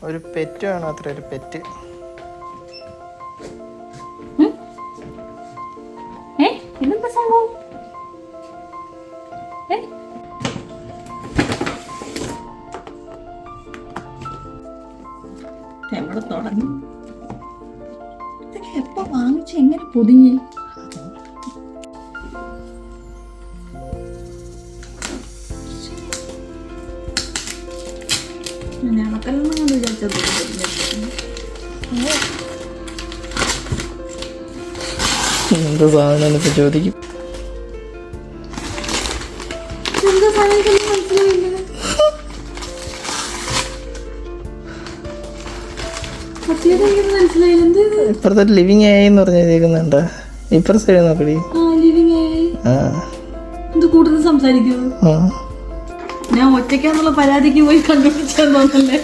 ഒരു പെറ്റ് വേണം, അത്ര ഒരു പെറ്റ്. ഇതെന്താ സംഭവം? എവിടെ തുടങ്ങി? ഇതൊക്കെ എപ്പോ വാങ്ങിച്ച എങ്ങനെ പൊതിഞ്ഞ്? ഞങ്ങൾക്കെല്ലാം വിചാരിച്ചത് എന്ത് സാധനം ഇപ്പൊ ചോദിക്കും. എന്താ സാധനം മനസ്സിലായില്ല. മനസ്സിലായില്ല. എന്ത് ഇപ്പുറത്തെ ലിവിങ് ആയെന്ന് പറഞ്ഞിരിക്കുന്നുണ്ട്. ഇപ്പുറത്തെ സൈഡ് നോക്കടി. ഇത് കൂടുതൽ സംസാരിക്കൂ. ഞാൻ ഒറ്റയ്ക്കാന്നുള്ള പരാതിക്ക് പോയി കണ്ടുപിടിച്ചെന്നോന്നല്ലേ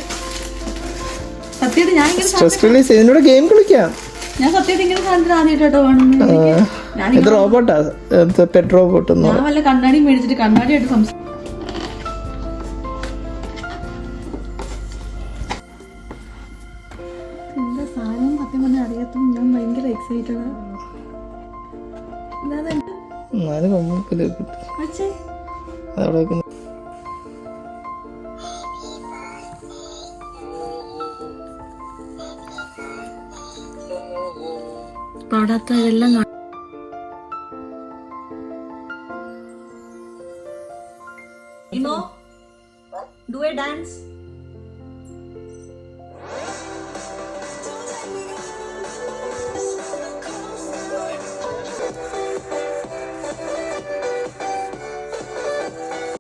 സത്യമായിട്ട്. ഞാൻ സ്ട്രെസ് റിലീസ് ഇതിനോട് ഗെയിം കളിക്കാം. ഞാൻ സത്യമായിട്ട് ഇങ്ങനെ സാധനത്തിന് ആദ്യമായിട്ടോ കാണുന്നത്. ഇത് റോബോട്ടാ, പെറ്റ് റോബോട്ട്. ഞാൻ വല്ല കണ്ണാടി മേടിച്ചിട്ട് കണ്ണാടിയായിട്ട് സംസാരിക്കും. എന്താ സാധനം സത്യം പറഞ്ഞാൽ അറിയാത്ത ഞാൻ ഭയങ്കര എക്സൈറ്റഡ്. പാടാത്ത ഇതെല്ലാം ഡു എ ഡാൻസ്.